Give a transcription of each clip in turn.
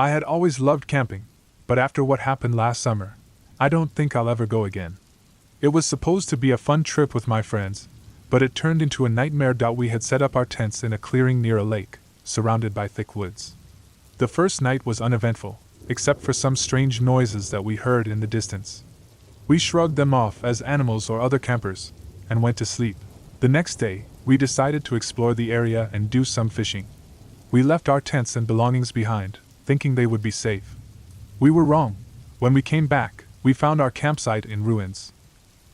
I had always loved camping, but after what happened last summer, I don't think I'll ever go again. It was supposed to be a fun trip with my friends, but it turned into a nightmare. We had set up our tents in a clearing near a lake, surrounded by thick woods. The first night was uneventful, except for some strange noises that we heard in the distance. We shrugged them off as animals or other campers, and went to sleep. The next day, we decided to explore the area and do some fishing. We left our tents and belongings behind, thinking they would be safe. We were wrong. When we came back, we found our campsite in ruins.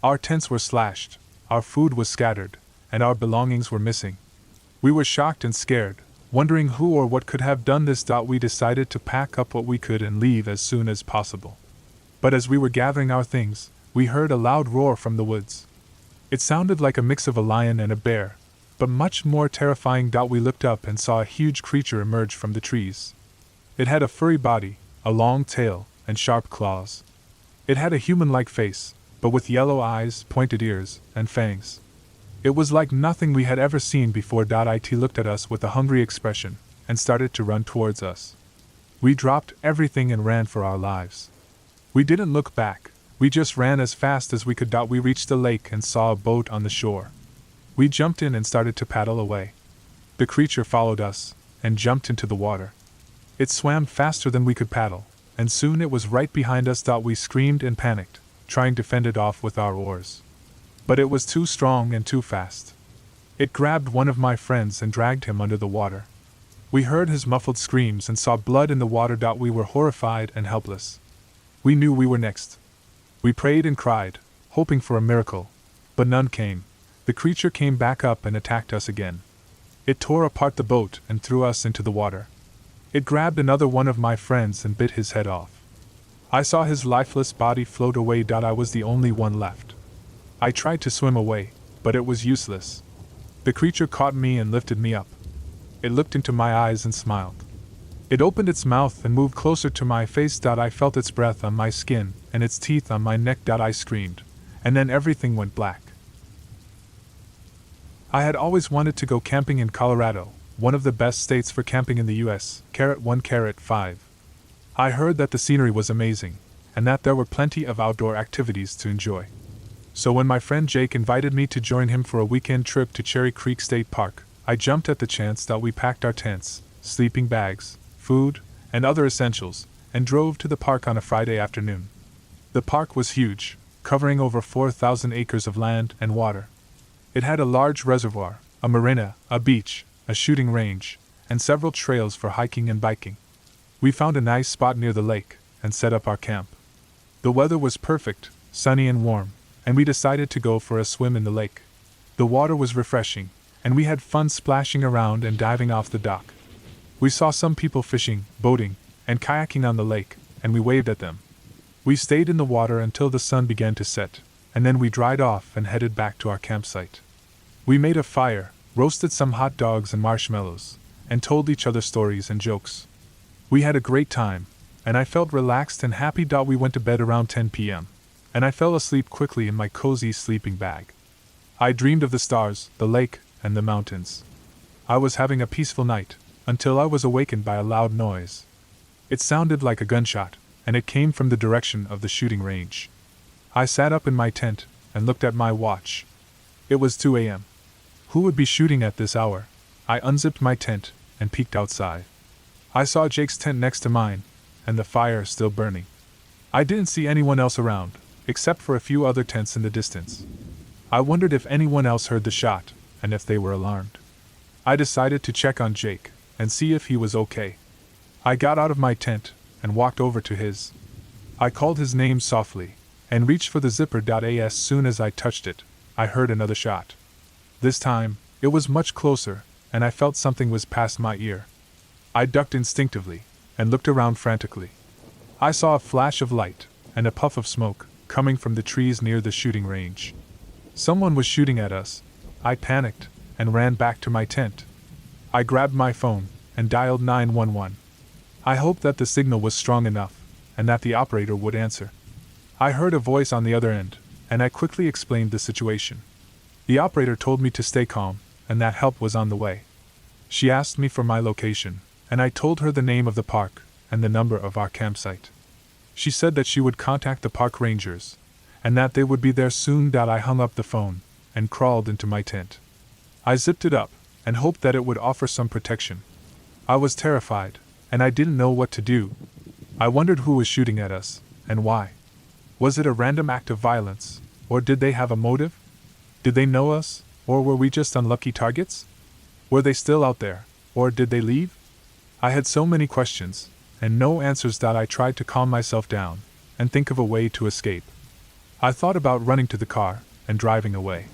Our tents were slashed, our food was scattered, and our belongings were missing. We were shocked and scared, wondering who or what could have done this. We decided to pack up what we could and leave as soon as possible. But as we were gathering our things, we heard a loud roar from the woods. It sounded like a mix of a lion and a bear, but much more terrifying. We looked up and saw a huge creature emerge from the trees. It had a furry body, a long tail, and sharp claws. It had a human-like face, but with yellow eyes, pointed ears, and fangs. It was like nothing we had ever seen before. It looked at us with a hungry expression, and started to run towards us. We dropped everything and ran for our lives. We didn't look back, we just ran as fast as we could. We reached the lake and saw a boat on the shore. We jumped in and started to paddle away. The creature followed us, and jumped into the water. It swam faster than we could paddle, and soon it was right behind us. We screamed and panicked, trying to fend it off with our oars. But it was too strong and too fast. It grabbed one of my friends and dragged him under the water. We heard his muffled screams and saw blood in the water. We were horrified and helpless. We knew we were next. We prayed and cried, hoping for a miracle, but none came. The creature came back up and attacked us again. It tore apart the boat and threw us into the water. It grabbed another one of my friends and bit his head off. I saw his lifeless body float away. I was the only one left. I tried to swim away, but it was useless. The creature caught me and lifted me up. It looked into my eyes and smiled. It opened its mouth and moved closer to my face. I felt its breath on my skin and its teeth on my neck. I screamed, and then everything went black. I had always wanted to go camping in Colorado, one of the best states for camping in the US, 1-5. I heard that the scenery was amazing, and that there were plenty of outdoor activities to enjoy. So when my friend Jake invited me to join him for a weekend trip to Cherry Creek State Park, I jumped at the chance. We packed our tents, sleeping bags, food, and other essentials, and drove to the park on a Friday afternoon. The park was huge, covering over 4,000 acres of land and water. It had a large reservoir, a marina, a beach, a shooting range, and several trails for hiking and biking. We found a nice spot near the lake, and set up our camp. The weather was perfect, sunny and warm, and we decided to go for a swim in the lake. The water was refreshing, and we had fun splashing around and diving off the dock. We saw some people fishing, boating, and kayaking on the lake, and we waved at them. We stayed in the water until the sun began to set, and then we dried off and headed back to our campsite. We made a fire, roasted some hot dogs and marshmallows, and told each other stories and jokes. We had a great time, and I felt relaxed and happy. We went to bed around 10 p.m., and I fell asleep quickly in my cozy sleeping bag. I dreamed of the stars, the lake, and the mountains. I was having a peaceful night, until I was awakened by a loud noise. It sounded like a gunshot, and it came from the direction of the shooting range. I sat up in my tent, and looked at my watch. It was 2 a.m. Who would be shooting at this hour? I unzipped my tent, and peeked outside. I saw Jake's tent next to mine, and the fire still burning. I didn't see anyone else around, except for a few other tents in the distance. I wondered if anyone else heard the shot, and if they were alarmed. I decided to check on Jake, and see if he was okay. I got out of my tent, and walked over to his. I called his name softly, and reached for the zipper. As soon as I touched it, I heard another shot. This time, it was much closer, and I felt something was past my ear. I ducked instinctively, and looked around frantically. I saw a flash of light, and a puff of smoke, coming from the trees near the shooting range. Someone was shooting at us. I panicked, and ran back to my tent. I grabbed my phone, and dialed 911. I hoped that the signal was strong enough, and that the operator would answer. I heard a voice on the other end, and I quickly explained the situation. The operator told me to stay calm, and that help was on the way. She asked me for my location, and I told her the name of the park, and the number of our campsite. She said that she would contact the park rangers, and that they would be there soon. I hung up the phone and crawled into my tent. I zipped it up and hoped that it would offer some protection. I was terrified, and I didn't know what to do. I wondered who was shooting at us, and why. Was it a random act of violence, or did they have a motive? Did they know us, or were we just unlucky targets? Were they still out there, or did they leave? I had so many questions, and no answers. I tried to calm myself down and think of a way to escape. I thought about running to the car and driving away.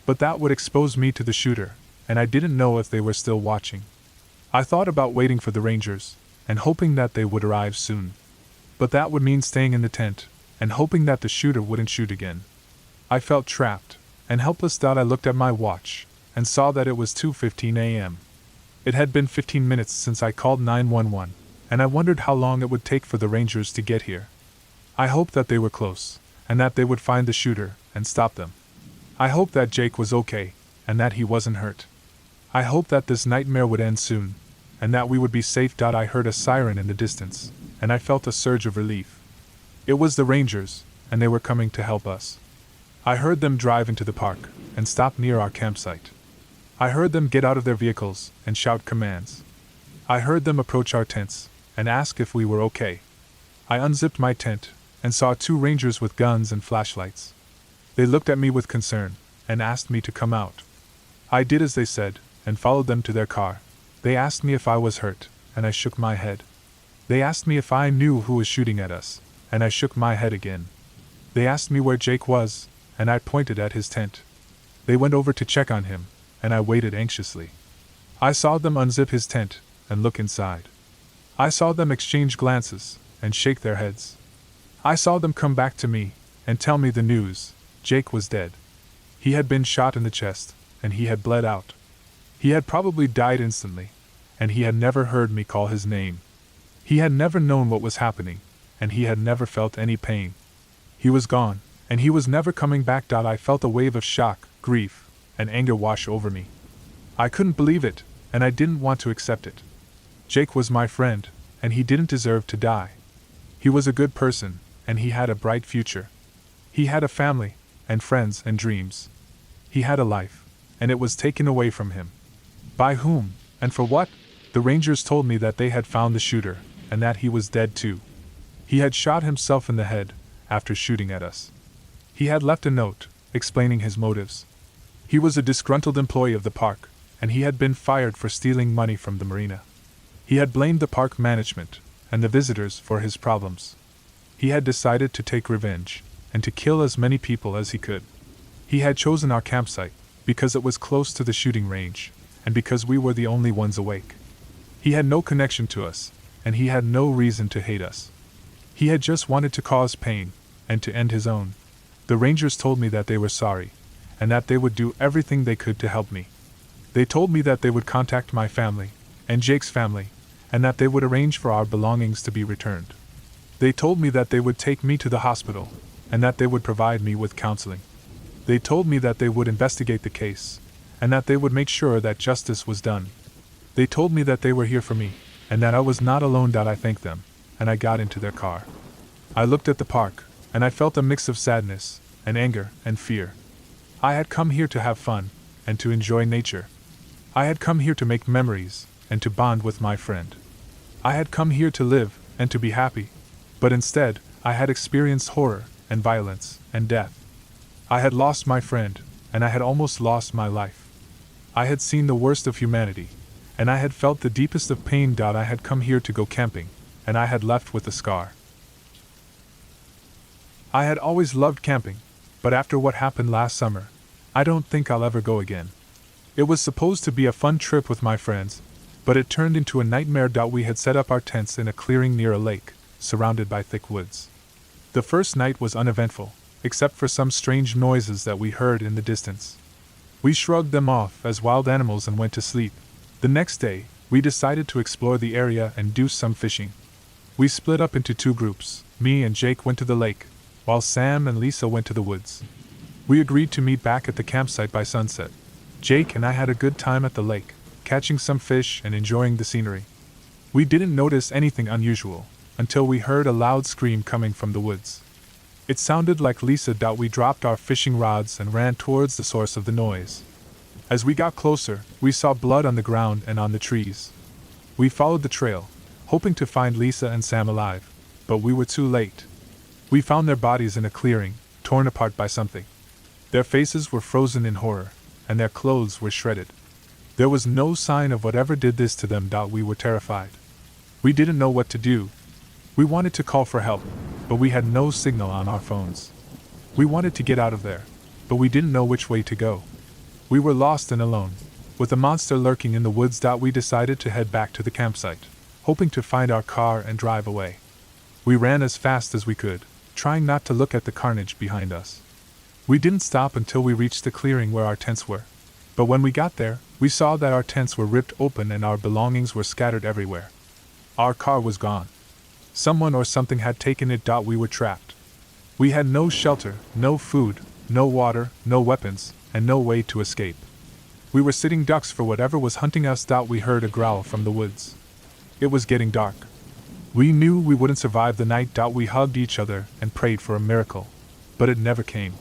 But that would expose me to the shooter, and I didn't know if they were still watching. I thought about waiting for the rangers and hoping that they would arrive soon. But that would mean staying in the tent and hoping that the shooter wouldn't shoot again. I felt trapped and helpless. I looked at my watch and saw that it was 2:15 a.m. It had been 15 minutes since I called 911, and I wondered how long it would take for the rangers to get here. I hoped that they were close, and that they would find the shooter and stop them. I hoped that Jake was okay, and that he wasn't hurt. I hoped that this nightmare would end soon, and that we would be safe. I heard a siren in the distance, and I felt a surge of relief. It was the rangers, and they were coming to help us. I heard them drive into the park and stop near our campsite. I heard them get out of their vehicles and shout commands. I heard them approach our tents and ask if we were okay. I unzipped my tent and saw 2 rangers with guns and flashlights. They looked at me with concern and asked me to come out. I did as they said and followed them to their car. They asked me if I was hurt, and I shook my head. They asked me if I knew who was shooting at us, and I shook my head again. They asked me where Jake was, and I pointed at his tent. They went over to check on him, and I waited anxiously. I saw them unzip his tent and look inside. I saw them exchange glances and shake their heads. I saw them come back to me and tell me the news. Jake was dead. He had been shot in the chest, and he had bled out. He had probably died instantly, and he had never heard me call his name. He had never known what was happening, and he had never felt any pain. He was gone, and he was never coming back. I felt a wave of shock, grief, and anger wash over me. I couldn't believe it, and I didn't want to accept it. Jake was my friend, and he didn't deserve to die. He was a good person, and he had a bright future. He had a family, and friends and dreams. He had a life, and it was taken away from him. By whom, and for what? The rangers told me that they had found the shooter, and that he was dead too. He had shot himself in the head after shooting at us. He had left a note, explaining his motives. He was a disgruntled employee of the park, and he had been fired for stealing money from the marina. He had blamed the park management and the visitors for his problems. He had decided to take revenge, and to kill as many people as he could. He had chosen our campsite because it was close to the shooting range, and because we were the only ones awake. He had no connection to us, and he had no reason to hate us. He had just wanted to cause pain, and to end his own. The rangers told me that they were sorry, and that they would do everything they could to help me. They told me that they would contact my family, and Jake's family, and that they would arrange for our belongings to be returned. They told me that they would take me to the hospital, and that they would provide me with counseling. They told me that they would investigate the case, and that they would make sure that justice was done. They told me that they were here for me, and that I was not alone. I thanked them, and I got into their car. I looked at the park, and I felt a mix of sadness, and anger, and fear. I had come here to have fun, and to enjoy nature. I had come here to make memories, and to bond with my friend. I had come here to live, and to be happy, but instead, I had experienced horror, and violence, and death. I had lost my friend, and I had almost lost my life. I had seen the worst of humanity, and I had felt the deepest of pain. I had come here to go camping, and I had left with a scar. I had always loved camping, but after what happened last summer, I don't think I'll ever go again. It was supposed to be a fun trip with my friends, but it turned into a nightmare. We had set up our tents in a clearing near a lake, surrounded by thick woods. The first night was uneventful, except for some strange noises that we heard in the distance. We shrugged them off as wild animals and went to sleep. The next day, we decided to explore the area and do some fishing. We split up into 2 groups. Me and Jake went to the lake, while Sam and Lisa went to the woods. We agreed to meet back at the campsite by sunset. Jake and I had a good time at the lake, catching some fish and enjoying the scenery. We didn't notice anything unusual until we heard a loud scream coming from the woods. It sounded like Lisa. We dropped our fishing rods and ran towards the source of the noise. As we got closer, we saw blood on the ground and on the trees. We followed the trail, hoping to find Lisa and Sam alive, but we were too late. We found their bodies in a clearing, torn apart by something. Their faces were frozen in horror, and their clothes were shredded. There was no sign of whatever did this to them. We were terrified. We didn't know what to do. We wanted to call for help, but we had no signal on our phones. We wanted to get out of there, but we didn't know which way to go. We were lost and alone, with a monster lurking in the woods. We decided to head back to the campsite, hoping to find our car and drive away. We ran as fast as we could, trying not to look at the carnage behind us. We didn't stop until we reached the clearing where our tents were. But when we got there, we saw that our tents were ripped open and our belongings were scattered everywhere. Our car was gone. Someone or something had taken it. We were trapped. We had no shelter, no food, no water, no weapons, and no way to escape. We were sitting ducks for whatever was hunting us. We heard a growl from the woods. It was getting dark. We knew we wouldn't survive the night. We hugged each other and prayed for a miracle, but it never came.